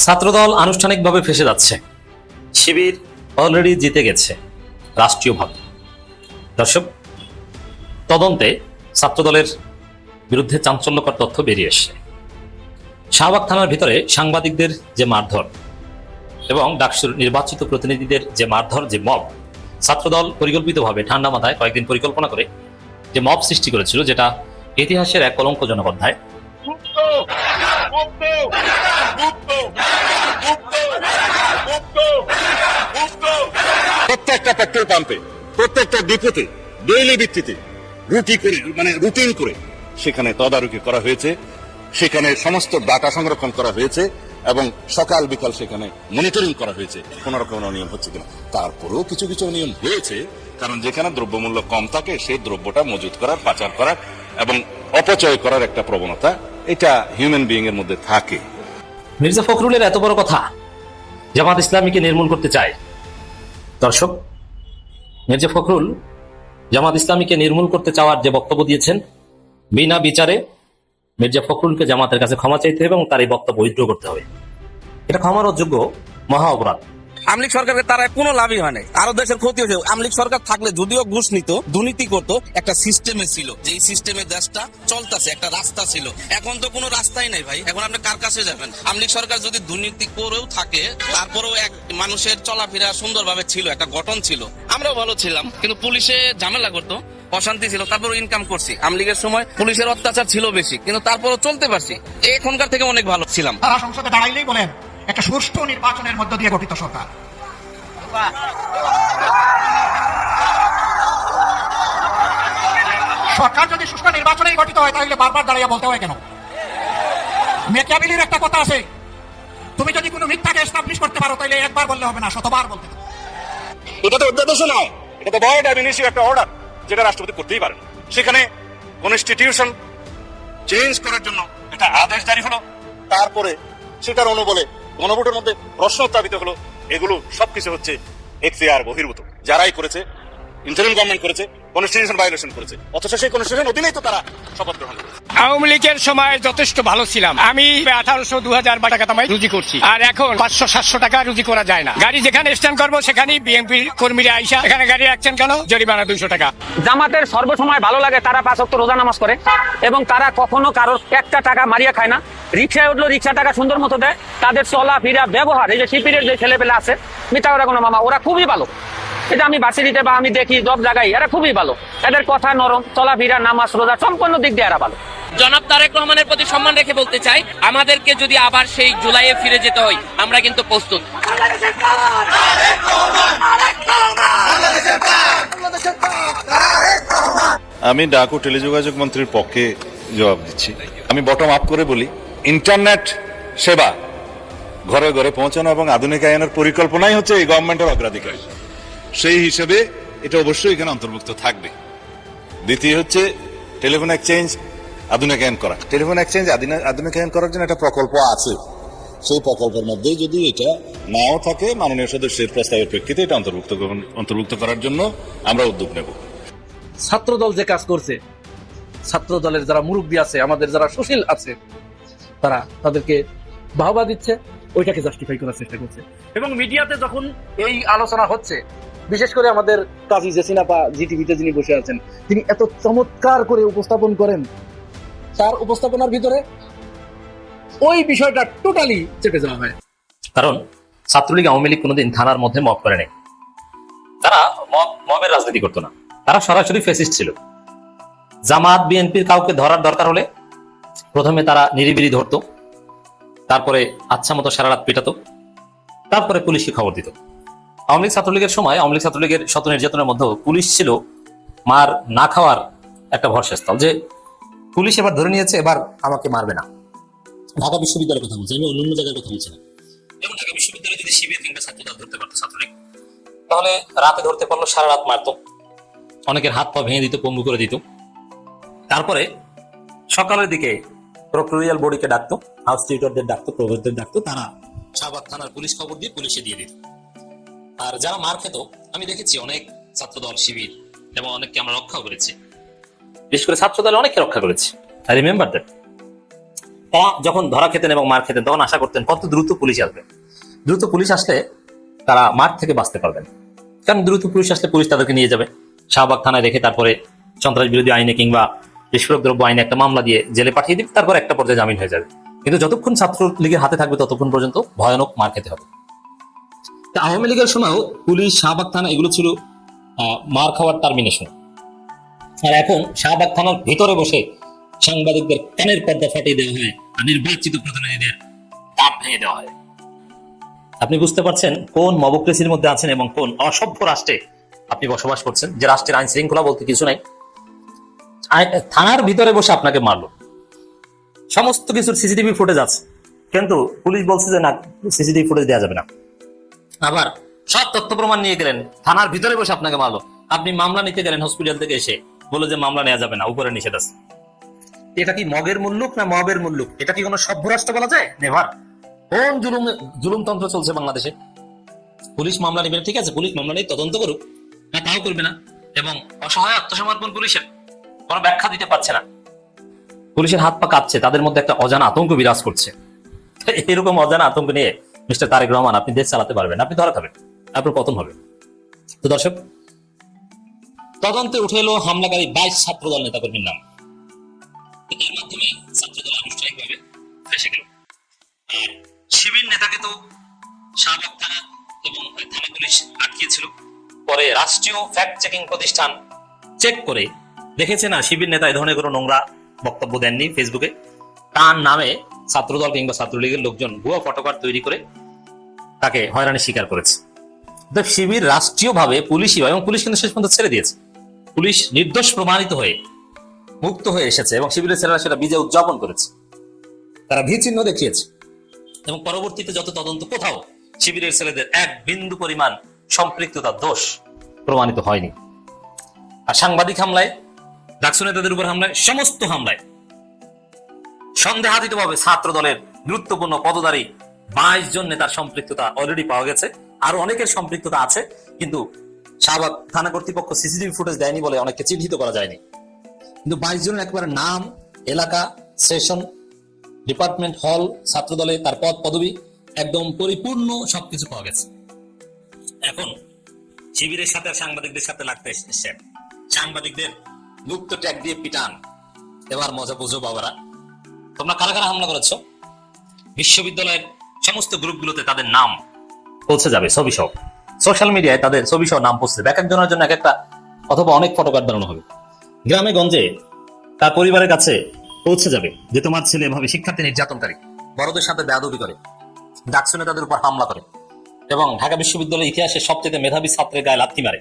ছাত্রদল আনুষ্ঠানিকভাবে ফেঁসে যাচ্ছে। শিবির অলরেডি জিতে গেছে রাষ্ট্রীয়ভাবে। দর্শক, তদন্তে ছাত্রদলের বিরুদ্ধে চাঞ্চল্যকর তথ্য বেরিয়ে এসেছে। শাহবাগ থানার ভিতরে সাংবাদিকদের যে মারধর এবং ডাকসুর নির্বাচিত প্রতিনিধিদের যে মারধর, যে মব, ছাত্রদল পরিকল্পিতভাবে ঠান্ডা মাথায় কয়েকদিন পরিকল্পনা করে যে মব সৃষ্টি করেছিল, যেটা ইতিহাসের এক কলঙ্কজনক অধ্যায়। প্রত্যেকটা পেট্রোল পাম্পে, প্রত্যেকটা ডিপোতে ডেইলি ভিত্তিতে রুটিন করে সেখানে তদারকি করা হয়েছে, সেখানে সমস্ত ডাটা সংরক্ষণ করা হয়েছে এবং সকাল বিকাল সেখানে মনিটরিং করা হয়েছে কোন রকম অনিয়ম হচ্ছে কিনা। তারপরেও কিছু কিছু অনিয়ম হয়েছে, কারণ যেখানে দ্রব্যমূল্য কম থাকে সেই দ্রব্যটা মজুত করার, পাচার করার এবং অপচয় করার একটা প্রবণতা এটা হিউম্যান বিইং এর মধ্যে থাকে। মির্জা ফখরুলের এত বড় কথা জামাত ইসলামীকে নির্মূল করতে চায়। দর্শক, মির্জা ফখরুল জামাত ইসলামীকে নির্মূল করতে চাওয়ার যে বক্তব্য দিয়েছেন, বিনা বিচারে মির্জা ফখরুলকে জামাতের কাছে ক্ষমা চাইতে হবে এবং তার এই বক্তব্য উইথড্র করতে হবে। এটা ক্ষমার অযোগ্য মহা অপরাধ। আমলিগ সরকারের তারা কোনো লাভই হয় নাই, আরো দেশের ক্ষতি হয়েছে। আমলিগ সরকার থাকলে যদিও ঘুষ নিত, দুর্নীতি করতো, একটা সিস্টেমে ছিল, যে সিস্টেমে দেশটা চলতেছে, একটা রাস্তা ছিল। এখন তো কোনো রাস্তাই নাই ভাই, এখন আপনি কার কাছে যাবেন? আমলিগ সরকার যদি দুর্নীতি করেও থাকে, তারপরেও এক মানুষের চলাফেরা সুন্দরভাবে ছিল, একটা গঠন ছিল। আমরাও ভালো ছিলাম, কিন্তু পুলিশে ঝামেলা করতো, অশান্তি ছিল, তারপর ইনকাম করছি। আমলিগের সময় পুলিশের অত্যাচার ছিল বেশি, কিন্তু তারপরও চলতে পারছি। এখনকার থেকে অনেক ভালো ছিলাম। তারা সংসদে দাঁড়াইলেই বলেন একটা সুষ্ঠু নির্বাচনের মধ্য দিয়ে গঠিত সরকার। সরকার যদি সুষ্ঠু নির্বাচনেই গঠিত হয়, তাহলে বারবার দাঁড়িয়ে বলতে হয় কেন? মেকিয়াভেলির একটা কথা আছে, তুমি যদি কোনো মিথ্যাকে এস্টাবলিশ করতে পারো, তাহলে একবার বললে হবে না, শতবার বলতে হবে। এটা তো অধ্যাদেশ নয়, এটা তো বয়েড অ্যাবনিসিভ একটা অর্ডার, যেটা রাষ্ট্রপতি করতেই পারেন। সেখানে কনস্টিটিউশন চেঞ্জ করার জন্য একটা আদেশ জারি হলো, তারপরে সেটার অনুবলে গণভোটের মধ্যে প্রশ্ন উত্থাপিত হলো। এগুলো সবকিছু হচ্ছে এখতিয়ার বহির্ভূত। যারাই করেছে, ইন্টারিম গভর্নমেন্ট করেছে, কনস্টিটিউশন ভায়োলেশন করেছে, অথচ সেই কনস্টিটিউশন অধীনেই তো তারা শপথ গ্রহণ করেছে। আওয়ামী লীগের সময় যথেষ্ট ভালো ছিলাম। আমি 1800-2000 টাকা তামাই রুজি করছি, আর এখন 500-700 টাকা রুজি করা যায় না। গাড়ি যেখানে স্ট্যান্ড করবো সেখানেই বিএনপি কর্মীরা আইসা এখানে গাড়ি রাখছেন কেন, জরিমানা 200 টাকা। জামাতের সর্বসময় ভালো লাগে, তারা 5 ওয়াক্ত রোজা নামাজ করে এবং তারা কখনো কারোর একটা টাকা মারিয়া খায় না। রিক্সায় উঠলো, রিক্সা টাকা সুন্দর মতো দেয়। তাদের চলা ফিরা ব্যবহার, এই যে শিবিরের যে ছেলেপেলে আছে, মিথ্যা কথা কোনো মামা, ওরা খুবই ভালো। এটা আমি ভার্সিটিতে বা আমি দেখি সব জায়গায়, এরা খুবই ভালো। এদের কথা নরম, চলাফেরা, নামাজ রোজা সম্পূর্ণ দিক দিয়ে এরা ভালো। জনাব তারেক রহমানের প্রতি সম্মান রেখে বলতে চাই, আমাদেরকে যদি আবার সেই জুলাইয়ে ফিরে যেতে হয়, আমরা কিন্তু প্রস্তুত। আমি ডাক ও টেলিযোগাযোগ মন্ত্রীর পক্ষে জবাব দিচ্ছি। আমি বটম আপ করে বলি, ইন্টারনেট সেবা ঘরে ঘরে পৌঁছানো এবং আধুনিকায়নের পরিকল্পনাই হচ্ছে এই গভর্নমেন্টের অগ্রাধিকার। সেই হিসেবে এটা অবশ্যই এখানে অন্তর্ভুক্ত থাকবে। দ্বিতীয় হচ্ছে টেলিফোন এক্সচেঞ্জ আধুনিকায়ন করা। টেলিফোন এক্সচেঞ্জ আধুনিকায়ন করার জন্য একটা প্রকল্প আছে। সেই প্রকল্পের মধ্যে যদি এটা নাও থাকে, মাননীয় সদস্যের প্রস্তাবের প্রেক্ষিতে এটা অন্তর্ভুক্ত করার জন্য আমরা উদ্যোগ নেব। ছাত্রদল যে কাজ করছে, ছাত্রদলের যারা মুরব্বী আছে, আমাদের যারা সুশীল আছে, তারা তাদেরকে বাহবা দিচ্ছে, ওইটাকে জাস্টিফাই করার চেষ্টা করছে। এবং মিডিয়াতে যখন এই আলোচনা হচ্ছে, বিশেষ করে আমাদের কাজী জেসিনাপা জিটিভিতে যিনি বসে আছেন, তিনি এত চমৎকার করে উপস্থাপন করেন, তার উপস্থাপনার ভিতরে ওই বিষয়টা টোটালি চেপে যাওয়া হয়। কারণ ছাত্রলীগ, আওয়ামী লীগ কোনোদিন থানার মধ্যে মব করে নাই। তারা মবের রাজনীতি করতো না, তারা সরাসরি ফ্যাসিস্ট ছিল। জামাত বিএনপির কাউকে ধরার দরকার হলে প্রথমে তারা নিরিবিলি ধরতো, তারপরে আচ্ছা মতো সারা রাত পেটাতো, তারপরে পুলিশকে খবর দিত। আওয়ামী লীগ ছাত্রলীগের সময়, আওয়ামী লীগ ছাত্রলীগের শত নির্যাতনের মধ্যে পুলিশ ছিল মার না খাওয়ার একটা ভরসাস্থল, যে পুলিশ এবার ধরে নিয়েছে, এবার আমাকে মারবে না। ঢাকা বিশ্ববিদ্যালয়ের কথা বলছি, আমি অন্য জায়গার কথা বলছি না। এবং ঢাকা বিশ্ববিদ্যালয়ে যদি শিবির কিংবা ছাত্রদল ধরতে পারতো ছাত্রলীগ, তাহলে রাতে ধরতে পারলো, সারা রাত মারতো, অনেকের হাত পা ভেঙে দিত, পঙ্গু করে দিত। তারপরে সকালের দিকে প্রক্টোরিয়াল বডিকে ডাকতো, হাউস টিউটরদের ডাকতো, প্রভোস্টদের ডাকতো, তারা শাহবাগ থানার পুলিশ খবর দিয়ে পুলিশে দিয়ে দিত। আর যারা মার খেত, আমি দেখেছি অনেক ছাত্রদল, শিবির এবং অনেককে আমরা রক্ষা করেছি, বিশেষ করে ছাত্রদল অনেককে রক্ষা করেছি। I remember that. তারা যখন ধরা খেতেন এবং মার খেতেন তখন আশা করতেন কত দ্রুত পুলিশ আসবে। দ্রুত পুলিশ আসলে তারা মার থেকে বাঁচতে পারবেন, কারণ দ্রুত পুলিশ আসলে পুলিশ তাদেরকে নিয়ে যাবে, শাহবাগ থানায় রেখে তারপরে সন্ত্রাস বিরোধী আইনে কিংবা বিস্ফোরক দ্রব্য আইনে একটা মামলা দিয়ে জেলে পাঠিয়ে দিবে, তারপর একটা পর্যায়ে জামিন হয়ে যাবে। কিন্তু যতক্ষণ ছাত্রলীগের হাতে থাকবে ততক্ষণ পর্যন্ত ভয়ানক মার খেতে হবে। আওয়ামী লীগের সময়ও পুলিশ, শাহবাগ থানা এগুলো ছিল মার খাওয়ার টার্মিনেশন। আর এখন শাহবাগ থানার ভিতরে বসে সাংবাদিকদের কানের পর্দা ফাটিয়ে দেওয়া হয় আর নির্বাচিত প্রতিনিধিদের দাঁত ভেঙে দেওয়া হয়। আপনি বুঝতে পারছেন কোন মবক্রেসির মধ্যে আছেন এবং কোন অসভ্য রাষ্ট্রে আপনি বসবাস করছেন, যে রাষ্ট্রের আইন শৃঙ্খলা বলতে কিছু নাই। থানার ভিতরে বসে আপনাকে মারলো, সমস্ত কিছুর সিসিটিভি ফুটেজ আছে, কিন্তু পুলিশ বলছে যে না, সিসিটিভি ফুটেজ দেওয়া যাবে না। আবার সব তথ্য প্রমাণ নিয়ে গেলেন, থানার ভিতরে বসে আপনাকে মারলো। আপনি মামলা নিতে গেলেন হসপিটাল থেকে এসে, বলে যে মামলা নেওয়া যাবে না, উপরে নিষেধ আছে। এটা কি মগের মুল্লুক না মবের মুল্লুক? এটা কি কোনো সভ্য রাষ্ট্র বলা যায়? নেভার। কোন জুলুমতন্ত্র চলছে বাংলাদেশে? পুলিশ মামলা নেবে, ঠিক আছে, পুলিশ মামলা নিয়ে তদন্ত করুক, না তাও করবে না। এবং অসহায় আত্মসমর্পণ পুলিশের, কোনো ব্যাখ্যা দিতে পারছে না। পুলিশের হাত পা কাঁপছে, তাদের মধ্যে একটা অজানা আতঙ্ক বিরাজ করছে। এরকম অজানা আতঙ্ক নিয়ে মিস্টার তারেক রহমান আপনি দেশ চালাতে পারবেন, আপনি ধরা খাবেন, আপনার পতন হবে। তো দর্শক, তদন্তে উঠে এলো হামলাকারী 22 ছাত্রদল নেতাকর্মীর নাম। এর মাধ্যমে ছাত্রদল আনুষ্ঠানিকভাবে ফেসে গেল। আর শিবির নেতাকে তো শাহবাগ থানা এবং থানা পুলিশ আটকিয়েছিল, পরে রাষ্ট্রীয় ফ্যাক্ট চেকিং প্রতিষ্ঠান চেক করে দেখেছে না শিবির নেতা এ ধরনের কোনো নোংরা বক্তব্য দেননি ফেসবুকে। তার নামে ছাত্রদল কিংবা ছাত্রলীগের লোকজন ভুয়া ফটোকার্ড তৈরি করে তাকে হয়রানির শিকার করেছে। শিবির রাষ্ট্রীয়ভাবে পুলিশই, এবং পুলিশ কিন্তু শেষ পর্যন্ত ছেড়ে দিয়েছে। পুলিশ নির্দোষ প্রমাণিত হয়ে মুক্ত হয়ে এসেছে এবং শিবিরের ছেলেরা সেটা বিজয় উদযাপন করেছে, তারা ভি চিহ্ন দেখিয়েছে। এবং পরবর্তীতে যত তদন্ত, কোথাও শিবিরের ছেলেদের এক বিন্দু পরিমাণ সম্পৃক্ততা, দোষ প্রমাণিত হয়নি। আর সাংবাদিক হামলায়, ডাকসু নেতাদের উপর হামলায়, সমস্ত হামলায় সন্দেহাতীতভাবে ছাত্র দলের গুরুত্বপূর্ণ পদধারী 22 জন নেতার সম্পৃক্ততা অলরেডি পাওয়া গেছে। আরো অনেকের সম্পৃক্ততা আছে, কিন্তু শাহবাগ থানা কর্তৃপক্ষ সিসিটিভি ফুটেজ দেয়নি বলে অনেককে চিহ্নিত করা যায়নি। কিন্তু 22 জনের একেবারে নাম, এলাকা, সেশন, ডিপার্টমেন্ট, হল, ছাত্র দলে তার পদ পদবি একদম পরিপূর্ণ সবকিছু পাওয়া গেছে। এখন শিবিরের সাথে সাংবাদিকদের সাথে লাগতে এসেছে, সাংবাদিকদের গুপ্ত ট্যাগ দিয়ে পিটান। এবার মজা বুঝো বাবারা, তোমরা কারা কারা হামলা করেছো? বিশ্ববিদ্যালয়ের সমস্ত গ্রুপগুলোতে তাদের নাম পৌঁছে যাবে, ছবি সহ। সোশ্যাল মিডিয়ায় তাদের ছবি সহ নাম পৌঁছে যাবে, এক একজনের জন্য এক একটা অথবা অনেক ফটোকার্ড বানানো হবে। গ্রামে গঞ্জে তার পরিবারের কাছে পৌঁছে যাবে যে তোমার ছেলে এভাবে শিক্ষার্থী নির্যাতনকারী, বড়দের সাথে বেয়াদবি করে, ডাকসু নেতাদের উপর হামলা করে এবং ঢাকা বিশ্ববিদ্যালয়ের ইতিহাসে সবচেয়ে মেধাবী ছাত্রের গায়ে লাথি মারে,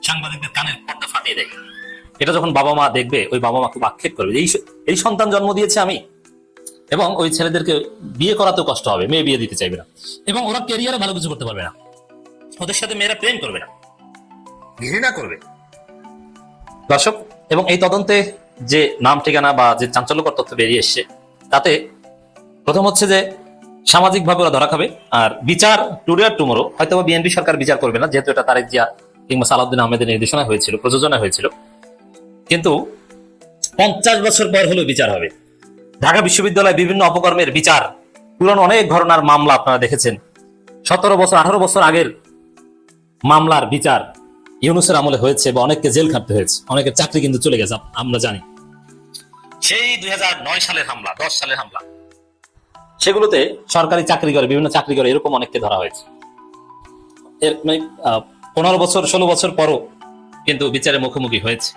সাংবাদিকদের কানের পর্দা ফাটিয়ে দেয়। এটা যখন বাবা মা দেখবে, ওই বাবা মা খুব আক্ষেপ করবে, এই সন্তান জন্ম দিয়েছে আমি। এবং ওই ছেলেদেরকে বিয়ে করাতেও কষ্ট হবে, মেয়ে বিয়ে দিতে চাইবে না, এবং ওরা ক্যারিয়ারে ভালো কিছু করতে পারবে না, ওদের সাথে মেয়েরা প্রেম করবে না, ঘৃণা করবে। দর্শক, এবং এই তদন্তে যে নাম ঠিকানা বা যে চাঞ্চল্যকর তথ্য বেরিয়ে এসছে, তাতে প্রথম হচ্ছে যে সামাজিকভাবে ওরা ধরা খাবে। আর বিচার টুডে আর টুমোরো, হয়তো বিএনপি সরকার বিচার করবে না, যেহেতু এটা তারেক জিয়া কিংবা সালাউদ্দিন আহমেদের নির্দেশনা হয়েছিল, প্রযোজনা হয়েছিল। কিন্তু 50 বছর পর হলেও বিচার হবে। ঢাকা বিশ্ববিদ্যালয়ে বিভিন্ন অপকর্মের বিচার, পুরনো অনেক ঘটনার মামলা আপনারা দেখেছেন। 17 বছর 18 বছর আগের মামলার বিচার ইউনূসের আমলে হয়েছে বা অনেককে জেল খাটতে হয়েছে, অনেকের চাকরি কিন্তু চলে গেছে, আমরা জানি। সেই 2009 সালের হামলা, 10 সালের হামলা, সেগুলোতে সরকারি চাকরি করে, বিভিন্ন চাকরি করে, এরকম অনেককে ধরা হয়েছে। এর 15 বছর 16 বছর পরও কিন্তু বিচারের মুখোমুখি হয়েছে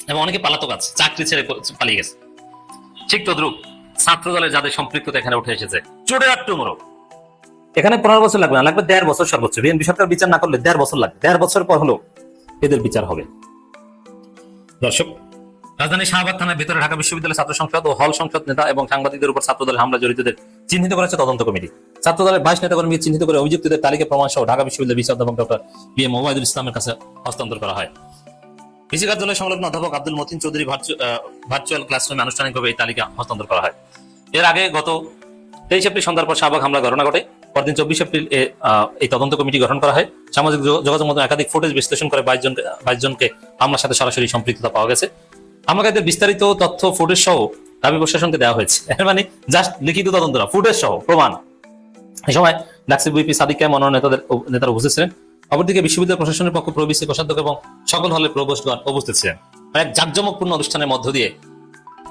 এবং অনেকে পালাতক আছে, চাকরি ছেড়ে পালিয়ে গেছে। ঠিক তদ্রুপ ছাত্র দলের যাদের সম্পৃক্ততা এখানে উঠে এসেছে, চোরে আর টুমোরো, এখানে 15 বছর লাগবে না, লাগবে 1.5 বছর সর্বোচ্চ। বিএনপি সরকার বিচার না করলে 1.5 বছর লাগবে, 1.5 বছর পর হলো এদের বিচার হবে। দর্শক, রাজধানী শাহবাগ থানার ভেতরে ঢাকা বিশ্ববিদ্যালয় ছাত্র সংসদ ও হল সংসদ নেতা এবং সাংবাদিকদের উপর ছাত্র দলের হামলা জড়িতদের চিহ্নিত করেছে তদন্ত কমিটি। ছাত্র দলের 22 নেতাকর্মীকে চিহ্নিত করে অভিযুক্তদের তালিকা প্রমাণ সহ ঢাকা বিশ্ববিদ্যালয়ের ভিসি অধ্যাপক ডক্টর PM ওবায়দুল ইসলামের কাছে হস্তান্তর করা হয়। ভিসি কার্যালয় সংলগ্ন অধ্যাপক আব্দুল মতিন চৌধুরী ভার্চুয়াল ক্লাসরুমে আনুষ্ঠানিকভাবে এই তালিকা হস্তান্তর করা হয়। এর আগে গত 23 এপ্রিল সন্ধ্যার পর শাহবাগ হামলা ঘটনা ঘটে। পরদিন 24 এপ্রিল এই তদন্ত কমিটি গঠন করা হয়। সামাজিক যোগাযোগ মাধ্যমে একাধিক ফুটেজ বিশ্লেষণ করে 22 জনকে হামলার সাথে সরাসরি সম্পৃক্ততা পাওয়া গেছে। হামলাকারীদের বিস্তারিত তথ্য, ফুটেজ সহ দাবি প্রশাসনকে দেওয়া হয়েছে। এর মানে জাস্ট লিখিত তদন্ত না, ফুটেজ সহ প্রমাণ। এই সময় ডাকসু বিপি সাদিক কায়েম অন্যান্য নেতারা উপস্থিত ছিলেন। অপরদিকে বিশ্ববিদ্যালয় প্রশাসনের পক্ষ প্রবিসি কোষাধ্যক্ষ এবং সকল হলের প্রভোস্টগণ উপস্থিত ছিলেন। এক জাঁকজমকপূর্ণ অনুষ্ঠানের মধ্য দিয়ে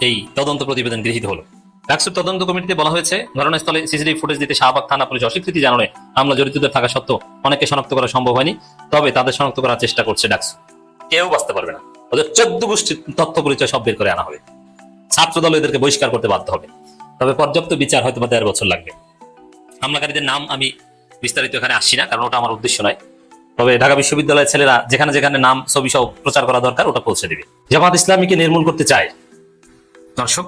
এই তদন্ত প্রতিবেদন গৃহীত হলো। ডাকসুর তদন্ত কমিটিতে বলা হয়েছে, ঘটনাস্থলে সিসিটিভি ফুটেজ দিতে শাহবাগ থানা পুলিশ অস্বীকৃতি জানালে হামলা জড়িতদের থাকা সত্ত্বেও অনেককে শনাক্ত করা সম্ভব হয়নি। তবে তাদের শনাক্ত করার চেষ্টা করছে ডাকসু। কেউ বাঁচতে পারবে না, ওদের 14 গোষ্ঠীর তথ্য পরিচয় সব বের করে আনা হবে। ছাত্রদল এদেরকে বহিষ্কার করতে বাধ্য হবে। তবে পর্যাপ্ত বিচার হয়তো বা 1.5 বছর লাগবে। হামলাকারীদের নাম আমি বিস্তারিত এখানে আসছি না, কারণ ওটা আমার উদ্দেশ্য নয়। তবে ঢাকা বিশ্ববিদ্যালয়ের ছেলেরা যেখানে যেখানে নাম ছবি সহ প্রচার করা দরকার ওটা পৌঁছে দিবে। জামাত ইসলামীকে নির্মূল করতে চায়। দর্শক,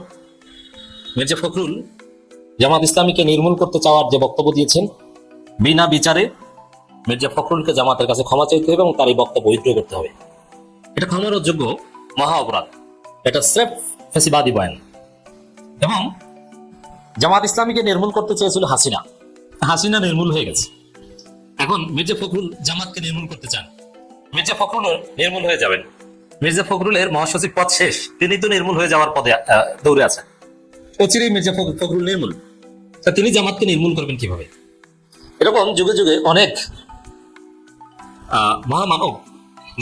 মির্জা ফখরুল জামাত ইসলামীকে নির্মূল করতে চাওয়ার যে বক্তব্য দিয়েছেন, বিনা বিচারে মির্জা ফখরুলকে জামাতের কাছে ক্ষমা চাইতে হবে এবং তার এই বক্তব্য উইথড্র করতে হবে। এটা ক্ষমার যোগ্য মহা অপরাধ। এটা স্রেফ ফ্যাসিবাদী বয়ান। এবং জামাত ইসলামীকে নির্মূল করতে চেয়েছিল হাসিনা। হাসিনা নির্মূল হয়ে গেছে। এখন মির্জা ফখরুল জামাতকে নির্মূল করতে চান। মির্জা ফখরুল নির্মূল হয়ে যাবেন। মির্জা ফখরুলের মহাসচিব পদ শেষ, তিনি তো নির্মূল হয়ে যাওয়ার পদে দৌড়ে আছেন। অচিরেই মির্জা ফখরুল নির্মূল, তা তিনি জামাতকে নির্মূল করবেন কিভাবে? এরকম যুগে যুগে অনেক মহামানব,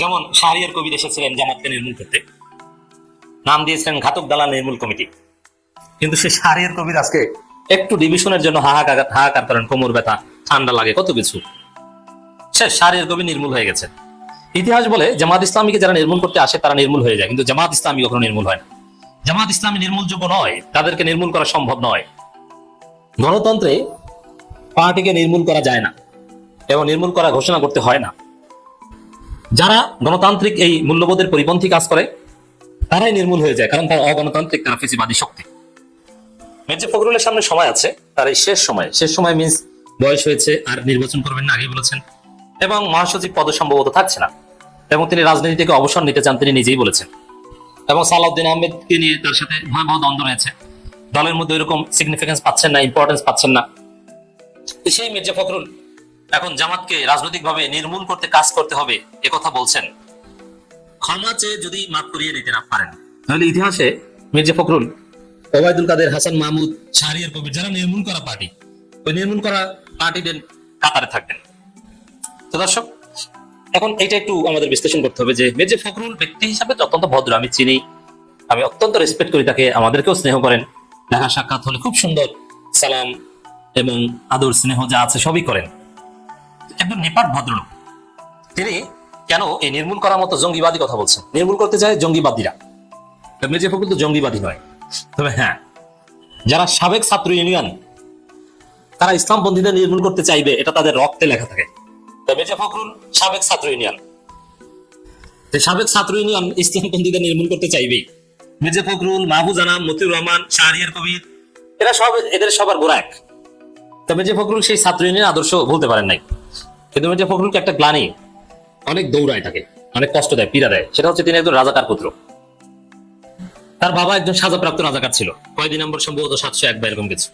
যেমন শাহরিয়ার কবির এসেছিলেন জামাতকে নির্মূল করতে, নাম দিয়েছিলেন ঘাতক দালাল নির্মূল কমিটি। কিন্তু সে শাহরিয়ার কবির আজকে একটু ডিভিশনের জন্য হাহাকার করেন, কোমর ব্যথা, ঠান্ডা লাগে, কত কিছু। সে শাহরিয়ার কবির নির্মূল হয়ে গেছে। ইতিহাস বলে জামাত ইসলামীকে যারা নির্মূল করতে আসে তারা নির্মূল হয়ে যায়, কিন্তু জামাত ইসলামী কখনো নির্মূল হয় না। জামাত ইসলামী নির্মূলযোগ্য নয়, তাদেরকে নির্মূল করা সম্ভব নয়। গণতন্ত্রে পার্টিকে নির্মূল করা যায় না এবং নির্মূল করা ঘোষণা করতে হয় না। যারা গণতান্ত্রিক এই মূল্যবোধের পরিপন্থী কাজ করে তারাই নির্মূল হয়ে যায়, কারণ তারা অগণতান্ত্রিক, তারা ফ্যাসিবাদী শক্তি। মির্জা ফখরুলের সামনে সময় আছে, তার এই শেষ সময় মিন্স বয়স হয়েছে, আর নির্বাচন করবেন না আগেই বলেছেন, এবং মহাসচিব পদ সম্ভবত থাকছে না, এবং তিনি রাজনীতি থেকে অবসর নিতে চান, তিনি নিজেই বলেছেন। এবং সালাউদ্দিন আহমেদকে নিয়ে তার সাথে ভয়াবহ দ্বন্দ্ব রয়েছে, দলের মধ্যে এরকম সিগনিফিকেন্স পাচ্ছেন না, ইম্পর্টেন্স পাচ্ছেন না। সেই মির্জা ফখরুল এখন জামাতকে রাজনৈতিকভাবে নির্মূল করতে কাজ করতে হবে এ কথা বলছেন। ক্ষমা চেয়ে যদি মাফ করিয়ে দিতে না পারেন, তাহলে ইতিহাসে মির্জা ফখরুল, ওবায়দুল কাদের, হাসান মাহমুদ, শাহরিয়ার কবির, যারা নির্মূল করা পার্টি, ওই নির্মূল করা পার্টিদের কাতারে থাকবেন। তো দর্শক, এখন এইটা একটু আমাদের বিশ্লেষণ করতে হবে যে মির্জা ফখরুল ব্যক্তি হিসাবে অত্যন্ত ভদ্র, আমি চিনি, আমি অত্যন্ত রেসপেক্ট করি তাকে, আমাদেরকেও স্নেহ করেন, দেখা সাক্ষাৎ হলে খুব সুন্দর সালাম এবং আদর স্নেহ যা আছে সবই করেন, একদম নিপাট ভদ্রলোক। তিনি কেন এই নির্মূল করার মতো জঙ্গিবাদী কথা বলছেন? নির্মূল করতে চায় জঙ্গিবাদীরা, মির্জা ফখরুল তো জঙ্গিবাদী নয়। তবে হ্যাঁ, যারা সাবেক ছাত্র ইউনিয়ন তারা ইসলামপন্থীদের নির্মূল করতে চাইবে, এটা তাদের রক্তে লেখা থাকে। মির্জা ফখরুল সাবেক ছাত্র ইউনিয়ন, সাবেক ছাত্র ইউনিয়ন ইসলামপন্থীদের নির্মূল করতে চাইবে। মির্জা ফখরুল, মাহফুজ আনাম, মতিউর রহমান, শাহরিয়ার কবির, এরা সব, এদের সবার গোড়া এক। তবে মির্জা ফখরুল সেই ছাত্র ইউনিয়ন আদর্শ ভুলতে পারেন নাই, কিন্তু মির্জা ফখরুলকে একটা গ্লানি, অনেক দৌড়ায় তাকে, অনেক কষ্ট দেয়, পীড়া দেয়। সেটা হচ্ছে তিনি একজন রাজাকার পুত্র। তার বাবা একজন সাজাপ্রাপ্ত রাজাকার ছিল, কয়েদি নম্বর সম্ভবত 701 বা এরকম কিছু।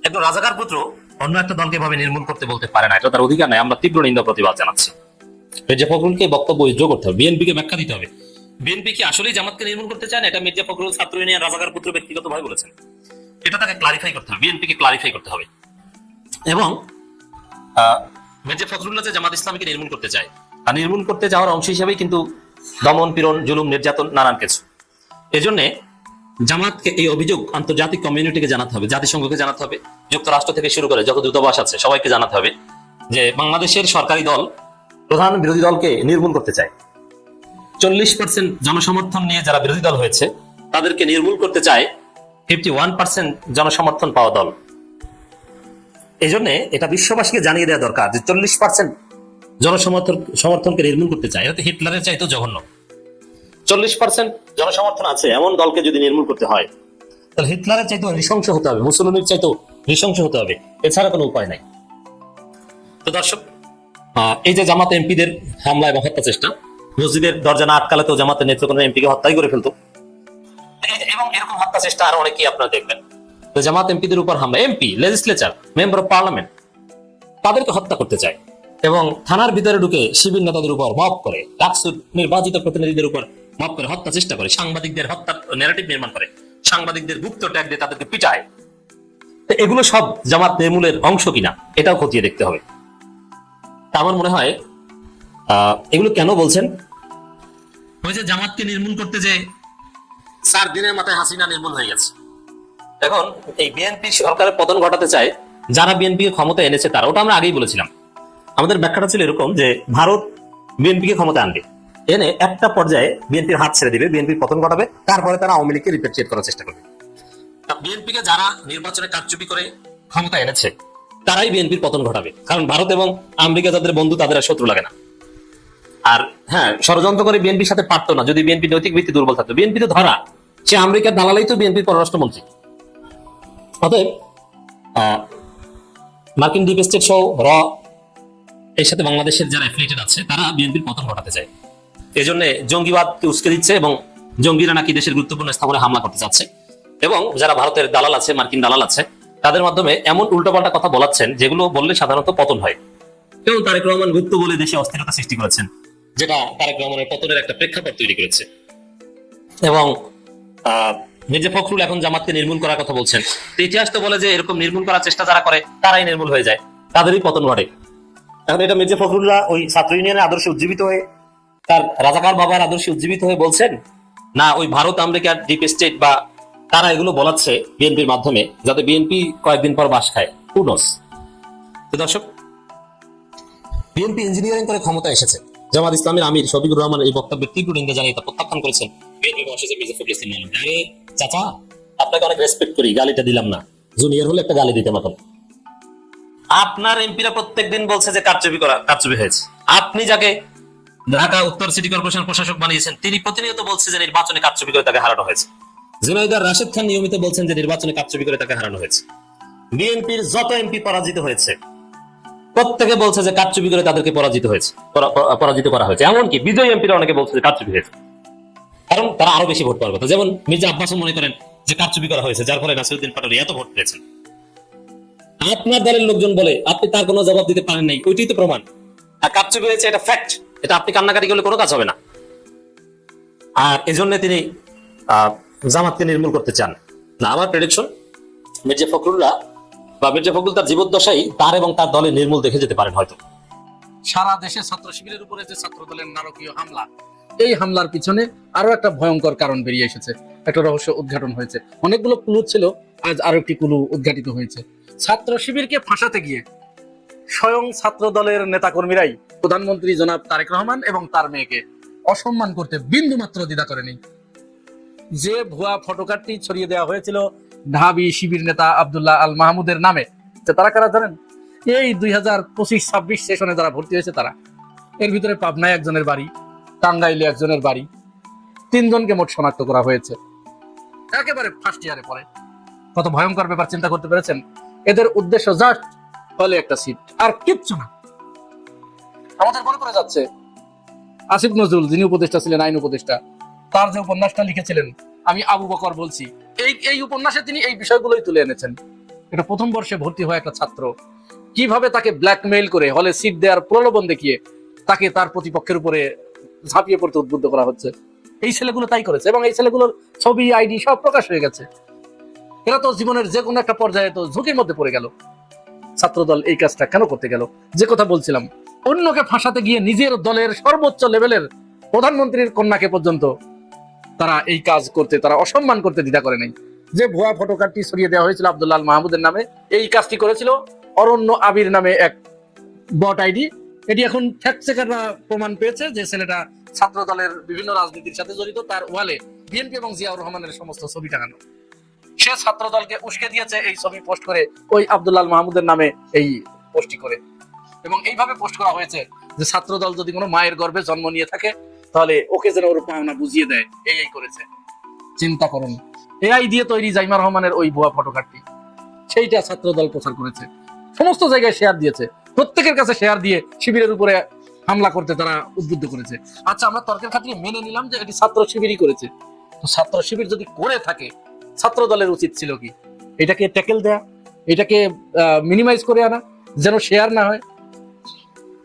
একজন রাজাকার পুত্র অন্য একটা দলকে ভাবে নির্মূল করতে বলতে পারে না, এটা তার অধিকার নাই। আমরা তীব্র নিন্দা প্রতিবাদ জানাচ্ছি। মির্জা ফখরুলকে বক্তব্য উইথড্র করতে হবে, বিএনপিকে ব্যাখ্যা দিতে হবে। বিএনপি কি আসলেই জামাতকে নির্মূল করতে চায় না? এটা মির্জা ফখরুল ছাত্র ইউনিয়ন রাজাকার পুত্র ব্যক্তিগতভাবে বলেছেন, এটা তাকে ক্লারিফাই করতে হবে, বিএনপিকে ক্লারিফাই করতে হবে। এবং মির্জা ফখরুল্লাহ যে জামাত ইসলামীকে নির্মূল করতে চায়, আর নির্মূল করতে যাওয়ার অংশ হিসেবেই কিন্তু দমন পীড়ন, জুলুম, নির্যাতন, নানান কিছু। এজন্য জামাতকে এই অভিযোগ আন্তর্জাতিক কমিউনিটিকে জানাতে হবে, জাতিসংঘকে জানাতে হবে, যুক্তরাষ্ট্র থেকে শুরু করে যত দূতাবাস আছে সবাইকে জানাতে হবে যে বাংলাদেশের সরকারি দল প্রধান বিরোধী দলকে নির্মূল করতে চায়। 40% জনসমর্থন নিয়ে যারা বিরোধী দল হয়েছে তাদেরকে নির্মূল করতে চায় 51% জনসমর্থন পাওয়া দল। এই জন্য এটা বিশ্ববাসীকে জানিয়ে দেওয়া দরকার যে 40% জনসমর্থনকে নির্মূল করতে চায়। এটা তো হিটলারের চাইতেও জঘন্য। 40% জনসমর্থন আছে এমন দলকে যদি নির্মূল করতে হয়, তাহলে হিটলারের চাইতেও নৃশংস হতে হবে, মুসলিমের চাইতেও নৃশংস হতে হবে, এছাড়া কোনো উপায় নাই। তো দর্শক, এই যে জামাত এমপিদের হামলা এবং হত্যা চেষ্টা, মসজিদের দরজা না আটকালেও জামাতের নেতৃত্ব এমপিকে হত্যাই করে ফেলতো, এবং এরকম হত্যা চেষ্টা আরো অনেকেই আপনারা দেখবেন। তো জামাত এমপিদের উপর হামলা, MP, legislature, member of parliament, তাদেরকে হত্যা করতে চায় এবং থানার ভিতরে ঢুকে শিবির নেতাদের উপর মব করে, ডাকসুর নির্বাচিত প্রতিনিধিদের উপর মব করে হত্যা চেষ্টা করে, সাংবাদিকদের হত্যার ন্যারেটিভ নির্মাণ করে, সাংবাদিকদের গুপ্ত ট্যাগ দিয়ে তাদেরকে পিটায়। তো এগুলো সব জামাত নির্মূলের অংশ কিনা এটাও খতিয়ে দেখতে হবে। তা আমার মনে হয় এগুলো কেন বলছেন, ওই যে জামাতকে নির্মূল করতে যে 4 দিনের মাথায় হাসিনা নির্মূল হয়ে গেছে, এখন এই বিএনপি সরকারের পতন ঘটাতে চায় যারা বিএনপি কে ক্ষমতা এনেছে তারা। ওটা আমরা আগেই বলেছিলাম। আমাদের ব্যাখ্যাটা ছিল এরকম যে ভারত বিএনপি কে ক্ষমতা আনবে, এনে একটা পর্যায়ে বিএনপির হাত ছেড়ে দিবে, বিএনপির পতন ঘটাবে, তারপরে তারা আওয়ামী লীগকে রিপেট্রিয়েট করার চেষ্টা করবে। বিএনপি কে যারা নির্বাচনে কারচুপি করে ক্ষমতা এনেছে তারাই বিএনপির পতন ঘটাবে, কারণ ভারত এবং আমেরিকা যাদের বন্ধু তাদের আর শত্রু লাগে না। আর হ্যাঁ, ষড়যন্ত্র করে বিএনপির সাথে পারতো না যদি বিএনপি নৈতিক ভিত্তি দুর্বল থাকতো। বিএনপি তো ধরা, সে আমেরিকার দালালাই তো বিএনপির পররাষ্ট্রমন্ত্রী। অতএব মার্কিন ডিপ স্টেট সহ র এর সাথে বাংলাদেশের যারা অ্যাফিলিয়েটেড আছে তারা বিএনপির পতন ঘটাতে চায়। এই জন্য জঙ্গিবাদকে উস্কে দিচ্ছে এবং জঙ্গিরা নাকি দেশের গুরুত্বপূর্ণ স্থাপনে হামলা করতে চাচ্ছে, এবং যারা ভারতের দালাল আছে, মার্কিন দালাল আছে, তাদের মাধ্যমে এমন উল্টোপাল্টা কথা বলাচ্ছেন যেগুলো বললে সাধারণত পতন হয়। এবং তারেক রহমান গুপ্ত বলে দেশে অস্থিরতা সৃষ্টি করেছেন, যেটা তারেক রহমানের পতনের একটা প্রেক্ষাপট তৈরি করেছে। এবং মির্জা ফখরুল এখন জামাতকে নির্মূল করার কথা বলছেন। ইতিহাস তো বলে যে এরকম নির্মূল করার চেষ্টা যারা করে তারাই নির্মূল হয়ে যায়, তাদেরই পতন ঘটে। এখন এটা মির্জা ফখরুলরা ওই ছাত্র ইউনিয়নের আদর্শে উজ্জীবিত হয়ে, তার রাজাকার বাবার আদর্শে উজ্জীবিত হয়ে বলছেন, না ওই ভারত আমেরিকার ডিপ স্টেট বা তারা এগুলো বলাচ্ছে বিএনপির মাধ্যমে যাতে বিএনপি কয়েকদিন পর বাস খায়। হু নোস। তো দর্শক, বিএনপি ইঞ্জিনিয়ারিং করে ক্ষমতা এসেছে। জামাত ইসলামের আমির শফিকুর রহমান এই বক্তব্যের তীব্র নিন্দা জানিয়ে তা প্রত্যাখ্যান করেছেন। বিএনপি মহাসচিব মির্জা ফখরুল ইসলাম মামুন, আরে চাচা আপনাকে অনেক রেসপেক্ট করি, গালিটা দিলাম না, জুনিয়র হলে একটা গালি দিতে মতন। আপনার এমপিরা প্রত্যেকদিন বলছে যে কারচুপি হয়েছে। আপনি যাকে ঢাকা উত্তর সিটি কর্পোরেশন প্রশাসক বানিয়েছেন তিনি প্রতিনিয়ত বলছে যে নির্বাচনে কারচুপি করে তাকে হারানো হয়েছে। জুনাইদার রাশেদ খান নিয়মিত বলছেন যে নির্বাচনে কারচুপি করে তাকে হারানো হয়েছে। বিএনপির যত এমপি পরাজিত হয়েছে প্রত্যেকে বলছে যে কারচুপি করে তাদেরকে পরাজিত করা হয়েছে। এমনকি বিজয়ী এমপিরা অনেকে বলছে যে কারচুপি হয়েছে, কারণ তারা আরো বেশি ভোট পাওয়ার কথা। যেমন মির্জা আব্বাসও মনে করেন যে কারচুপি করা হয়েছে, যার ফলে নাসিরউদ্দিন পাটোয়ারি এত ভোট পেয়েছেন। আপনার দলের লোকজন বলে আপনি তার কোনো জবাব দিতে পারেন নাই, ওইটাই তো প্রমাণ। আর কারচুপি হয়েছে এটা ফ্যাক্ট, এটা আপনি কান্নাকাটি করলে কোনো কাজ হবে না। আর এজন্য তিনি জামাতকে নির্মূল করতে চান না। আমার প্রেডিকশন, মির্জা ফখরুল তার জীবদ্দশায় তার এবং তার দলের নির্মূল দেখে যেতে পারেন হয়তো। সারা দেশে ছাত্র শিবিরের উপরে যে ছাত্র দলের নারকীয় হামলা, এই হামলার পিছনে আরো একটা ভয়ঙ্কর কারণ বেরিয়ে এসেছে, একটা রহস্য উদ্ঘাটন হয়েছে। অনেকগুলো ক্লু ছিল, আজ আরো একটি ক্লু উদ্ঘাটিত হয়েছে। ছাত্র শিবিরকে ফাঁসাতে গিয়ে স্বয়ং ছাত্র দলের নেতাকর্মীরাই প্রধানমন্ত্রী জনাব তারেক রহমান এবং তার মেয়েকে অসম্মান করতে বিন্দু মাত্র দ্বিধা করেনি। যে ভুয়া ফটোকার্ডটি ছড়িয়ে দেওয়া হয়েছিল ঢাবি শিবির নেতা আব্দুল্লাহ আল মাহমুদের নামে, তারা কারা জানেন? এই 2025-26 সেশনে যারা ভর্তি হয়েছে তারা। এর ভিতরে পাবনায় একজনের বাড়ি, টাঙ্গাইলে একজনের বাড়ি, 3 জনকে মোট শনাক্ত করা হয়েছে একেবারে ফার্স্ট ইয়ারে পরে। কত ভয়ঙ্কর ব্যাপার চিন্তা করতে পেরেছেন? এদের উদ্দেশ্য জাস্ট হলে একটা সিট, আর কিচ্ছু না। আমাদের মনে পড়ে যাচ্ছে আসিফ নজরুল, যিনি উপদেষ্টা ছিলেন, আইন উপদেষ্টা, তার যে উপন্যাসটা লিখেছিলেন আমি আবু বকর বলছি, এই উপন্যাসে তিনি এই বিষয়গুলোই তুলে এনেছেন। এটা প্রথম বর্ষে ভর্তি হওয়া একটা ছাত্র কিভাবে তাকে ব্ল্যাকমেইল করে হলে সিট দেওয়ার প্রলোভন দেখিয়ে তাকে তার প্রতিপক্ষের উপরে ঝাঁপিয়ে পড়তে উদ্বুদ্ধ করা হচ্ছে। এই ছেলেগুলো তাই করেছে, এবং এই ছেলেগুলোর ছবি, আইডি সব প্রকাশ হয়ে গেছে। এরা তো জীবনের যে কোনো একটা পর্যায়ে তো ঝুঁকির মধ্যে পড়ে গেল। ছাত্রদল এই কাজটা কেন করতে গেল? যে কথা বলছিলাম, অন্যকে ফাঁসাতে গিয়ে নিজের দলের সর্বোচ্চ লেভেলের প্রধানমন্ত্রীর কন্যাকে পর্যন্ত তারা এই কাজ করতে, তারা অসম্মান করতে দ্বিধা করে নাই। যে ভুয়া ফটোকার্ডটি ছড়িয়ে দেওয়া হয়েছিল আব্দুল্লাহ আল মাহমুদের নামে, এই কাজটি করেছিল অরণ্য আবির নামে এক বট আইডি। এটি এখন ফ্যাক্ট চেকাররা প্রমাণ পেয়েছে যে ছেলেটা ছাত্র দলের বিভিন্ন রাজনীতির সাথে জড়িত। তার ওয়ালে বিএনপি এবং জিয়াউর রহমানের সমস্ত ছবি টাঙানো। সে ছাত্র দলকে উস্কে দিয়েছে এই ছবি পোস্ট করে, ওই আব্দুল্লাহ আল মাহমুদের নামে এই পোস্টটি করে। এবং এইভাবে পোস্ট করা হয়েছে যে ছাত্র দল যদি কোনো মায়ের গর্ভে জন্ম নিয়ে থাকে তাহলে ওকে যেন ওর পাওনা বুঝিয়ে দেয়, এই করেছে। চিন্তা করুন, এআই দিয়ে তৈরি জাইমা রহমানের ওই ভুয়া ফটোকার্ডটি, সেইটা ছাত্র দল প্রচার করেছে, সমস্ত জায়গায় শেয়ার দিয়েছে, প্রত্যেকের কাছে শেয়ার দিয়ে শিবিরের উপরে হামলা করতে তারা উদ্বুদ্ধ করেছে। আচ্ছা, আমরা তর্কের খাতিরে মেনে নিলাম যে এটি ছাত্র শিবিরই করেছে। তো ছাত্র শিবির যদি করে থাকে, ছাত্র দলের উচিত ছিল কি এটাকে ট্যাকেল দেয়া, এটাকে মিনিমাইজ করে আনা, যেন শেয়ার না হয়।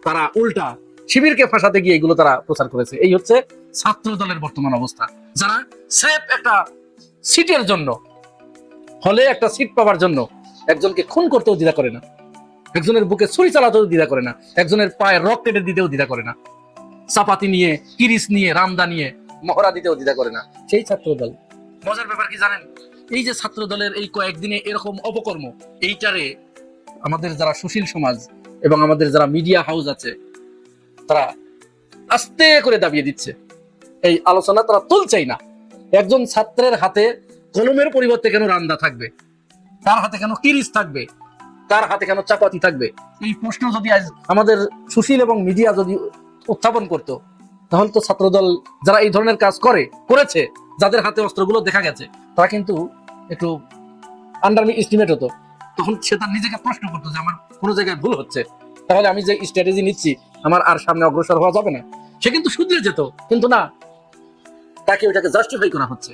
তারা উল্টা শিবিরকে ফাঁসাতে গিয়ে এগুলো তারা প্রচার করেছে। এই হচ্ছে ছাত্র দলের বর্তমান অবস্থা। যারা স্রেফ একটা সিটের জন্য, হলে একটা সিট পাওয়ার জন্য একজনকে খুন করতেও দ্বিধা করে না, একজনের বুকে ছুরি চালাতেও দ্বিধা করে না, একজনের পায়ে রক কেটে দিতেও দ্বিধা করে না, চাপাতি নিয়ে, কিরিস নিয়ে, রামদা নিয়ে মহড়া দিতেও দ্বিধা করে না, সেই ছাত্র দল। মজার ব্যাপার কি জানেন, এই যে ছাত্র দলের এই কয়েকদিনে এরকম অপকর্ম, এইটারে আমাদের যারা সুশীল সমাজ এবং আমাদের যারা মিডিয়া হাউস আছে তারা আস্তে করে দাবিয়ে দিচ্ছে। এই আলোচনা তারা তুলছেই না। একজন ছাত্রের হাতে কলমের পরিবর্তে কেন রামদা থাকবে, তার হাতে কেন কিরিস থাকবে, তার হাতে কেন চাপাতি থাকবে, এই প্রশ্ন যদি আজ আমাদের সুশীল এবং মিডিয়া যদি উত্থাপন করতো, তাহলে তো ছাত্রদল যারা এই ধরনের কাজ করেছে, যাদের হাতে অস্ত্রগুলো দেখা গেছে, তারা কিন্তু একটু আন্ডার এস্টিমেট হতো। তখন সে তার নিজেকে প্রশ্ন করতো যে আমার কোনো জায়গায় ভুল হচ্ছে, তাহলে আমি যে স্ট্র্যাটেজি নিচ্ছি আমার আর সামনে অগ্রসর হওয়া যাবে না। সে কিন্তু শুধরে যেত, কিন্তু না, তাকে ওইটাকে জাস্টিফাই করা হচ্ছে।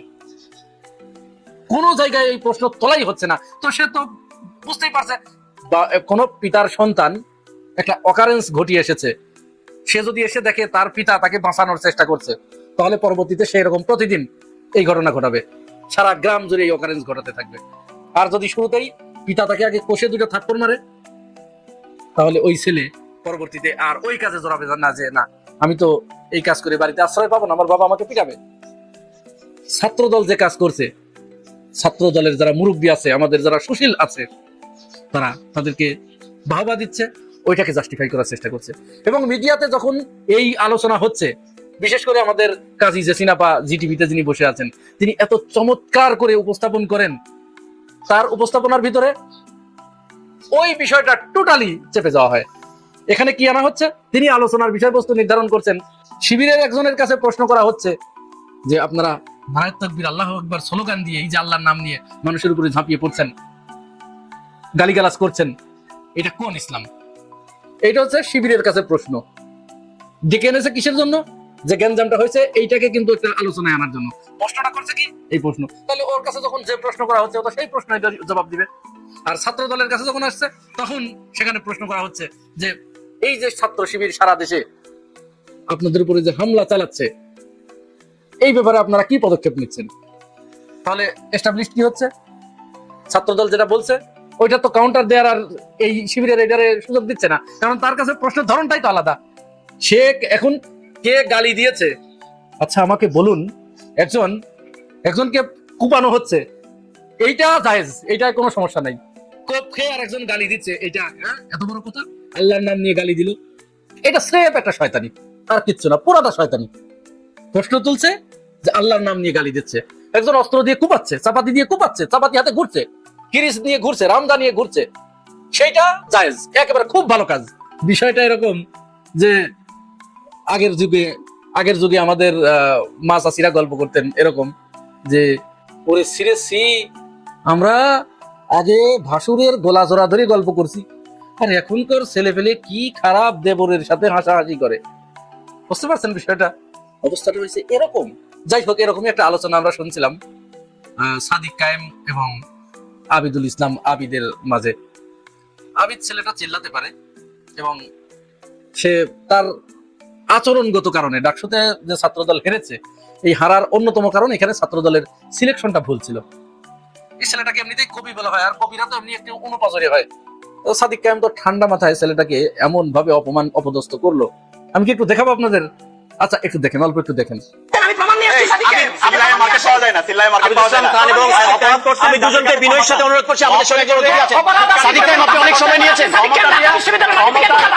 কোন জায়গায় এই প্রশ্ন তোলাই হচ্ছে না। তো সে তো বুঝতেই পারছে কোন পিতার সন্তান একটা অকারেন্স ঘটিয়ে এসেছে, সে যদি এসে দেখে তার পিতা তাকে বাঁচানোর চেষ্টা করছে, তাহলে পরবর্তীতে সে এরকম প্রতিদিন এই ঘটনা ঘটাবে, সারা গ্রাম জুড়ে এই অকারেন্স ঘটাতে থাকবে। আর যদি শুরুতেই পিতা তাকে আগে কষে দুটো থাপ্পড় মারে, তাহলে ওই ছেলে পরবর্তীতে আর ওই কাজে জড়াবে না, যে না আমি তো এই কাজ করে বাড়িতে আশ্রয় পাবো না, আমার বাবা আমাকে পিটাবে। ছাত্রদল যে কাজ করছে, ছাত্র দলের যারা মুরব্বী আছে, আমাদের যারা সুশীল আছে, তারা তাদেরকে বাহবা দিচ্ছে, ওইটাকে জাস্টিফাই করার চেষ্টা করছে। এবং মিডিয়াতে যখন এই আলোচনা হচ্ছে, বিশেষ করে আমাদের কাজী জেসিনাপা জিটিভিতে যিনি বসে আছেন, তিনি এত চমৎকার করে উপস্থাপন করেন, তার উপস্থাপনার ভিতরে ওই বিষয়টা টোটালি চেপে যাওয়া হয়। এখানে কি আনা হচ্ছে, তিনি আলোচনার বিষয়বস্তু নির্ধারণ করছেন। শিবিরের একজনের কাছে প্রশ্ন করা হচ্ছে যে আপনারা নারায়ে তাকবীর আল্লাহু আকবার স্লোগান দিয়ে এই যে আল্লাহর নাম নিয়ে মানুষের উপরে ঝাঁপিয়ে পড়ছেন, গালিগালাজ করছেন, এটা কোন ইসলাম? এটা হচ্ছে শিবিরের কাছে প্রশ্ন। ডেকে এনেছে কিসের জন্য? যে গ্যাঞ্জামটা হয়েছে এইটাকে কিন্তু একটা আলোচনায় আনার জন্য। প্রশ্নটা করছে কি এই প্রশ্ন, তাহলে ওর কাছে যখন যে প্রশ্ন করা হচ্ছে, ও তো সেই প্রশ্নের জবাব দিবে। আর ছাত্র দলের কাছে যখন আসছে, তখন সেখানে প্রশ্ন করা হচ্ছে যে এই যে ছাত্র শিবির সারা দেশে আপনাদের উপরে যে হামলা চালাচ্ছে, এই ব্যাপারে আপনারা কি পদক্ষেপ নিচ্ছেন? তাহলে এস্টাবলিশ কি হচ্ছে, ছাত্রদল যেটা বলছে ওইটা তো কাউন্টার দেওয়ার আর এই শিবিরের এটারে সুযোগ দিচ্ছে না, কারণ তার কাছে প্রশ্নের ধরনটাই তো আলাদা। সে এখন কে গালি দিয়েছে, আচ্ছা আমাকে বলুন, একজনকে কুপানো হচ্ছে, এইটা জায়েজ, এইটায় কোনো সমস্যা নাই। কোপ খেয়ে আর একজন গালি দিচ্ছে, এইটা এত বড় কথা, আল্লাহর নাম নিয়ে গালি দিল, এটা স্রেফ একটা শয়তানি, আর কিচ্ছু না, পুরাটা শয়তানি। প্রশ্ন তুলছে যে আল্লাহর নাম নিয়ে গালি দিচ্ছে, একজন অস্ত্র দিয়ে কুপাচ্ছে, চাপাতি দিয়ে কুপাচ্ছে, চাপাতি হাতে ঘুরছে, কিরিস নিয়ে ঘুরছে, রামদা নিয়ে ঘুরছে, সেইটা জায়েজ, একেবারে খুব ভালো কাজ। বিষয়টা এরকম যে আগের যুগে আমাদের মা চাচিরা গল্প করতেন এরকম যে ওরে সিরেছি, আমরা আগে ভাসুরের গোলা জোড়া ধরে গল্প করছি, আর এখনকার ছেলে পেলে কি খারাপ দেবরের সাথে হাসাহাসি করে। বুঝতে পারছেন বিষয়টা? অবস্থাটা হয়েছে এরকম। যাই হোক, এরকমই একটা আলোচনা আমরা শুনছিলাম সাদিক কায়েম এবং আবিদুল ইসলাম আবিদের মাঝে। আবিদ ছেলেটা চিল্লাতে পারে এবং সে তার আচরণগত কারণে ডাকসুতে যে ছাত্রদল হেরেছে, এই হারার অন্যতম কারণ এখানে ছাত্রদলের সিলেকশনটা ভুল ছিল। এই ছেলেটাকে এমনিতেই কবি বলা হয়, আর কবিরা তো এমনি একটু অনুপাজরে হয়। সাদিক কায়েম তো ঠান্ডা মাথায় ছেলেটাকে এমন ভাবে অপদস্থ করলো। আমি কি একটু দেখাবো আপনাদের? আচ্ছা একটু দেখেন, অল্প একটু দেখেন। আমি প্রমাণ নিয়ে আসছি সাদিককে। আমি দুজনকে বিনয়ের সাথে অনুরোধ করছি, আমাদের সঙ্গে একজন অতিথি আছেন। সাদিক কায়েম, আপনি অনেক সময় নিয়েছেন।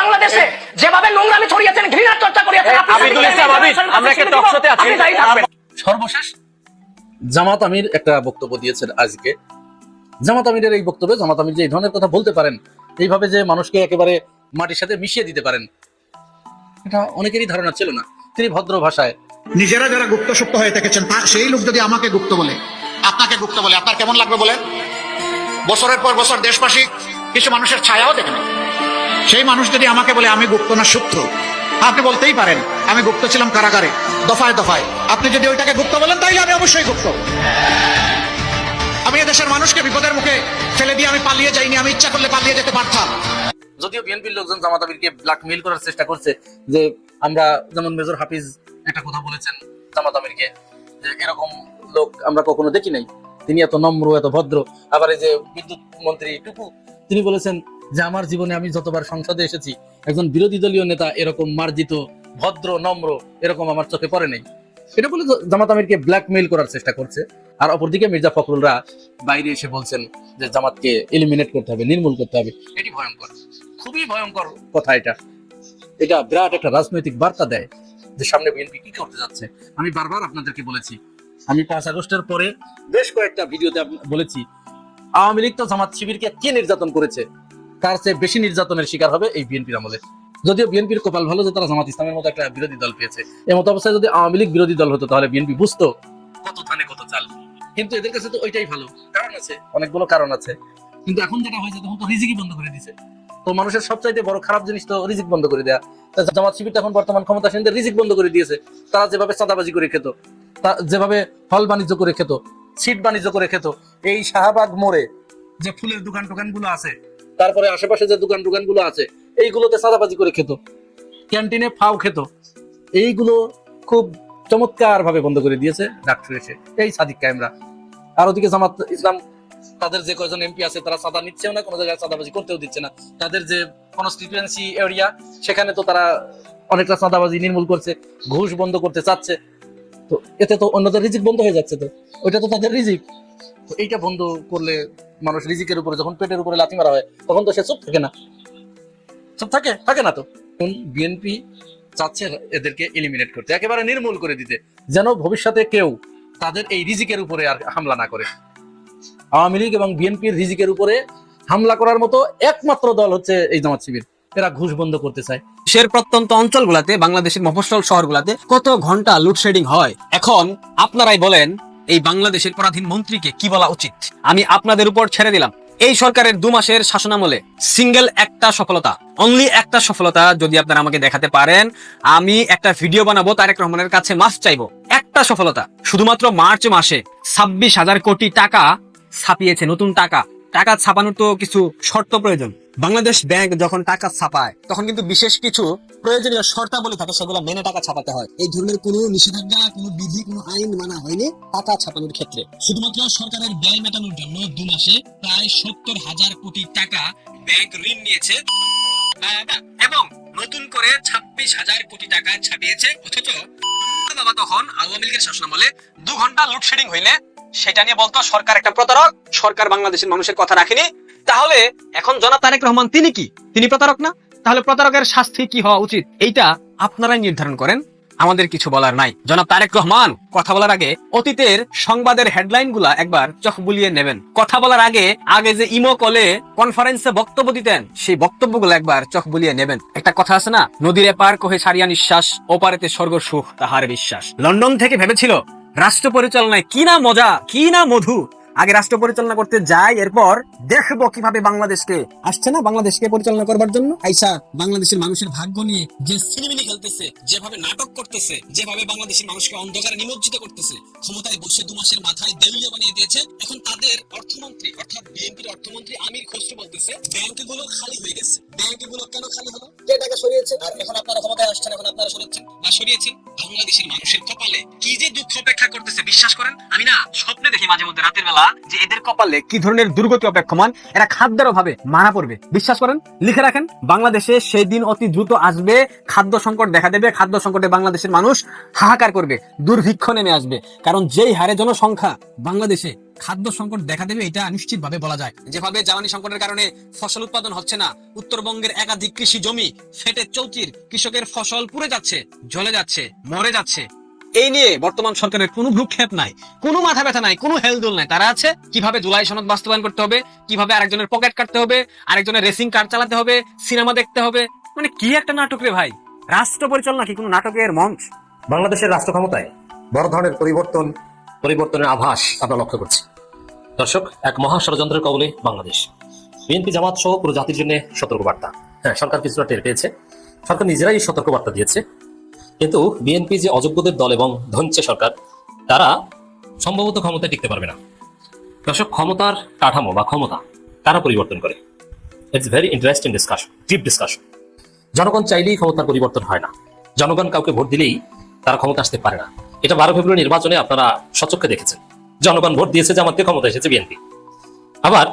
বাংলাদেশে যেভাবে নোংরামি ছড়িয়েছেন, ঘৃণার চর্চা করিয়েছেন, আবিদুল ইসলাম আবিদ, আমরা একটা টক শোতে আছি। সর্বশেষ জামাত আমির একটা বক্তব্য দিয়েছেন আজকে। জামাত আমিরের এই বক্তব্যে জামাত আমির যে এই ধরনের কথা বলতে পারেন, এইভাবে যে মানুষকে একেবারে মাটির সাথে মিশিয়ে দিতে পারেন, এটা অনেকেরই ধারণা ছিল না। তিনি ভদ্র ভাষায়, নিজেরা যারা গুপ্ত সুপ্ত হয়ে থেকেছেন, সেই লোক যদি আমাকে গুপ্ত বলে, আপনাকে গুপ্ত বলে, আপনার কেমন লাগবে বলেন? বছরের পর বছর দেশবাসী কিছু মানুষের ছায়াও দেখে না। সেই মানুষ যদি আমাকে বলে আমি গুপ্ত না সূত্র, আপনি বলতেই পারেন আমি গুপ্ত ছিলাম কারাগারে, দফায় দফায়। আপনি যদি ওইটাকে গুপ্ত বলেন, তাইলে আমি অবশ্যই গুপ্ত। আমি এদেশের মানুষকে বিপদের মুখে ফেলে দিয়ে আমি পালিয়ে যাইনি, আমি ইচ্ছা করলে পালিয়ে যেতে পারতাম। যদিও বিএনপির লোকজন জামাত আমিরকে ব্ল্যাকমেইল করার চেষ্টা করছে, যে আমরা যেমন মেজর হাফিজ একটা কথা বলেছেন জামাত আমিরকে যে এরকম লোক আমরা কখনো দেখি নাই, তিনি এত নম্র, এত ভদ্র। আবার এই যে বিদ্যুৎ মন্ত্রী টুকু, তিনি বলেছেন যে আমার জীবনে আমি যতবার সংসদে এসেছি একজন বিরোধী দলীয় নেতা এরকম মার্জিত, ভদ্র, নম্র এরকম আমার চোখে পড়ে নেই। এটা বলে জামাত আমিরকে ব্ল্যাকমেইল করার চেষ্টা করছে। আর অপরদিকে মির্জা ফখরুলরা বাইরে এসে বলছেন যে জামাতকে এলিমিনেট করতে হবে, নির্মূল করতে হবে। এটি ভয়ঙ্কর, খুবই ভয়ঙ্কর কথা। এটা বিরাট একটা রাজনৈতিক বার্তা দেয় যে সামনে বিএনপি কি করতে যাচ্ছে। আমি বারবার আপনাদেরকে বলেছি, আমি 5 আগস্টের পরে বেশ কয়েকটা ভিডিওতে বলেছি, আওয়ামী লীগ তো জামাত শিবিরকে কি নির্যাতন করেছে, তার চেয়ে বেশি নির্যাতনের শিকার হবে এই বিএনপির আমলে। যদিও বিএনপির কপাল ভালো যে তারা জামাত ইসলামের মতো একটা বিরোধী দল পেয়েছে। এমত অবস্থায় যদি আওয়ামী লীগ বিরোধী দল হতো তাহলে বিএনপি বুঝতো কত ধানে কত চাল। কিন্তু এদের কাছে তো ওইটাই ভালো। কারণ আছে, অনেকগুলো কারণ আছে। কিন্তু এখন যেটা হয়েছে, তখন তো রিজিকই বন্ধ করে দিয়েছে। তো মানুষের সবচাইতে বড় খারাপ জিনিস তো রিজিক বন্ধ করে দেয়া। জামাত শিবির এখন বর্তমান ক্ষমতাসীনদের রিজিক বন্ধ করে দিয়েছে। তারা যেভাবে চাঁদাবাজি করে খেত, যেভাবে ফল বাণিজ্য করে খেত, সিট বাণিজ্য করে খেত, এই শাহবাগ মোড়ে যে ফুলের দোকান গুলো আছে, তারপরে আশেপাশে যে দোকান গুলো আছে, এইগুলোতে চাঁদাবাজি করে খেত, ক্যান্টিনে ফাও খেত, এইগুলো খুব চমৎকার ভাবে বন্ধ করে দিয়েছে ডাক্তার এসে, এই সাদিক কায়েমরা। আর ওদিকে জামাত ইসলাম তাদের যে কয়জন এমপি আছে তারা চাঁদা নিচ্ছেও না, কোনো জায়গায় চাঁদাবাজি করতেও দিচ্ছে না। তাদের যে কনস্টিটিউয়েন্সি এরিয়া সেখানে তো তারা অনেকটা চাঁদাবাজি নির্মূল করছে, ঘুষ বন্ধ করতে চাচ্ছে। তো এতে তো অন্যদের রিজিক বন্ধ হয়ে যাচ্ছে। তো ওইটা তো তাদের রিজিক। তো এইটা বন্ধ করলে মানুষ রিজিকের উপরে, যখন পেটের উপরে লাথি মারা হয় তখন তো সে চুপ থাকে না, চুপ থাকে না। তো বিএনপি চাচ্ছে এদেরকে এলিমিনেট করতে, একেবারে নির্মূল করে দিতে, যেন ভবিষ্যতে কেউ তাদের এই রিজিকের উপরে আর হামলা না করে। আওয়ামী লীগ এবং বিএনপির রিজিকের উপরে হামলা করার মতো একমাত্র দল হচ্ছে এই জামাত শিবির। এরা ঘুষ বন্ধ করতে চায়। দেশের প্রত্যন্ত অঞ্চলগুলোতে, বাংলাদেশের মফস্বল শহরগুলোতে কত ঘন্টা লোডশেডিং হয়। এখন আপনারাই বলেন, এই বাংলাদেশের পরাধীন মন্ত্রীকে কি বলা উচিত? আমি আপনাদের উপর ছেড়ে দিলাম। এই সরকারের 2 মাসের শাসনামলে সিঙ্গেল একটা সফলতা, অনলি একটা সফলতা যদি আপনারা আমাকে দেখাতে পারেন, আমি একটা ভিডিও বানাবো, তারেক রহমানের কাছে মাফ চাইবো। একটা সফলতা, শুধুমাত্র মার্চ মাসে 26,000 কোটি টাকা ছাপিয়েছে। নতুন টাকা ছাপানোর তো কিছু শর্ত প্রয়োজন। বাংলাদেশ ব্যাংক যখন টাকা ছাপায় তখন কিন্তু বিশেষ কিছু প্রয়োজনীয় শর্তাবলী থাকে, সেগুলো মেনে টাকা ছাপাতে হয়। এই ধরনের কোনো নিষেধাজ্ঞা, কোনো বিধি, কোনো আইন মানা হয়নি টাকা ছাপানোর ক্ষেত্রে। শুধুমাত্র সরকারের ব্যয় মেটানোর জন্য 2 মাসে প্রায় 70,000 কোটি টাকা ব্যাংক ঋণ নিয়েছে এবং নতুন করে 26,000 কোটি টাকা ছাপিয়েছে। অথচ বাবা তখন আওয়ামী লীগের শাসনামলে 2 ঘন্টা লোডশেডিং হইলে সেটা নিয়ে বলতো সরকার একটা প্রতারক, সরকার বাংলাদেশের মানুষের কথা রাখেনি। তাহলে এখন জনাব তারেক রহমান তিনি কি? তিনি প্রতারক না? তাহলে প্রতারকের শাস্তি কি হওয়া উচিত এইটা আপনারাই নির্ধারণ করেন, আমাদের কিছু বলার নাই। জনাব তারেক রহমান কথা বলার আগে অতীতের সংবাদের হেডলাইন গুলা একবার চোখ বুলিয়ে নেবেন। কথা বলার আগে যে ইমো কলে কনফারেন্সে বক্তব্য দিতেন, সেই বক্তব্যগুলো একবার চোখ বুলিয়ে নেবেন। একটা কথা আছে না, নদীর এপার কহে ছাড়িয়া নিঃশ্বাস, ওপারেতে স্বর্গ সুখ তাহার বিশ্বাস। লন্ডন থেকে ভেবেছিল রাষ্ট্র পরিচালনায় কি না মজা, কি না মধু। আগে রাষ্ট্র পরিচালনা করতে যাই, এরপর দেখবো কিভাবে বাংলাদেশকে আসছে না বাংলাদেশকে পরিচালনা করবার জন্য আইসা বাংলাদেশের মানুষের ভাগ্য নিয়ে যে সিনেমিনি খেলতেছে, যেভাবে নাটক করতেছে, যেভাবে বাংলাদেশের মানুষকে অন্ধকারে নিমজ্জিত করতেছে, ক্ষমতায় বসে 2 মাসের মাথায় দেউলিয়া বানিয়ে দিয়েছে। এখন তাদের অর্থমন্ত্রী অর্থাৎ বিএনপির অর্থমন্ত্রী আমির খসরু বলতেছে ব্যাংকগুলো খালি হয়ে গেছে। ব্যাংকগুলো কেন খালি হলো? কে টাকা সরিয়েছে? আর এখন আপনারা ক্ষমতায় আসছেন, এখন আপনারা সরাচ্ছেন না সরিয়েছেন? বাংলাদেশের মানুষের কপালে কি যে দুঃখ অপেক্ষা করতেছে বিশ্বাস করেন। আমি না স্বপ্নে দেখি মাঝে মধ্যে রাতের বেলা যে এদের কপালে কি ধরনের দুর্গতি অপেক্ষমান, এরা খাদ্যের অভাবে মারা পড়বে। বিশ্বাস করেন, লিখে রাখেন, বাংলাদেশে সেই দিন অতি দ্রুত আসবে, খাদ্য সংকট দেখা দেবে। খাদ্য সংকটে বাংলাদেশের মানুষ হাহাকার করবে, দুর্ভিক্ষ নেমে আসবে। কারণ যেই হারে জনসংখ্যা বাংলাদেশে, খাদ্য সংকট দেখা দেবে এটা নিশ্চিতভাবে বলা যায়। যেভাবে জ্বালানি সংকটের কারণে ফসল উৎপাদন হচ্ছে না, উত্তরবঙ্গের একাধিক কৃষি জমি ফেটে চৌচির, কৃষকের ফসল পুড়ে যাচ্ছে, জ্বলে যাচ্ছে, মরে যাচ্ছে। এই নিয়ে বর্তমান সরকারের কোনো ভ্রুক্ষেপ নাই, কোনো মাথা ব্যথা নাই, কোনো হেলদোল নাই। তারা আছে কিভাবে জুলাই সনদ বাস্তবায়ন করতে হবে, কিভাবে আরেকজনের পকেট কাটতে হবে, আরেকজনের রেসিং কার চালাতে হবে, সিনেমা দেখতে হবে। মানে কি একটা নাটক রে ভাই! রাষ্ট্র পরিচালনা কি কোনো নাটকের মঞ্চ? বাংলাদেশের রাষ্ট্র ক্ষমতায় বড় ধরনের পরিবর্তনের আভাস আমরা লক্ষ্য করছি। দর্শক, এক মহা ষড়যন্ত্রের কবলে বাংলাদেশ। বিএনপি জামাত সহ পুরো জাতির জন্য সতর্কবার্তা। হ্যাঁ, সরকার কিছুটা টের পেয়েছে, সরকার নিজেরাই সতর্কবার্তা দিয়েছে। কিন্তু বিএনপি যে অযোগ্যদের দল এবং ধনচে সরকার, তারা সম্ভবত ক্ষমতায় টিকতে পারবে না। দর্শক, ক্ষমতার কাঠামো বা ক্ষমতা কারা পরিবর্তন করে? It's very interesting discussion, deep discussion. জনগণ চাইলেই ক্ষমতার পরিবর্তন হয় না। জনগণ কাউকে ভোট দিলেই তারা ক্ষমতা আসতে পারে না। এটা 12 ফেব্রুয়ারি নির্বাচনে আপনারা সচক্ষে দেখেছেন। জনগণ ভোট দিয়েছে জামাতকে, ক্ষমতা এসেছে বিএনপি। আবার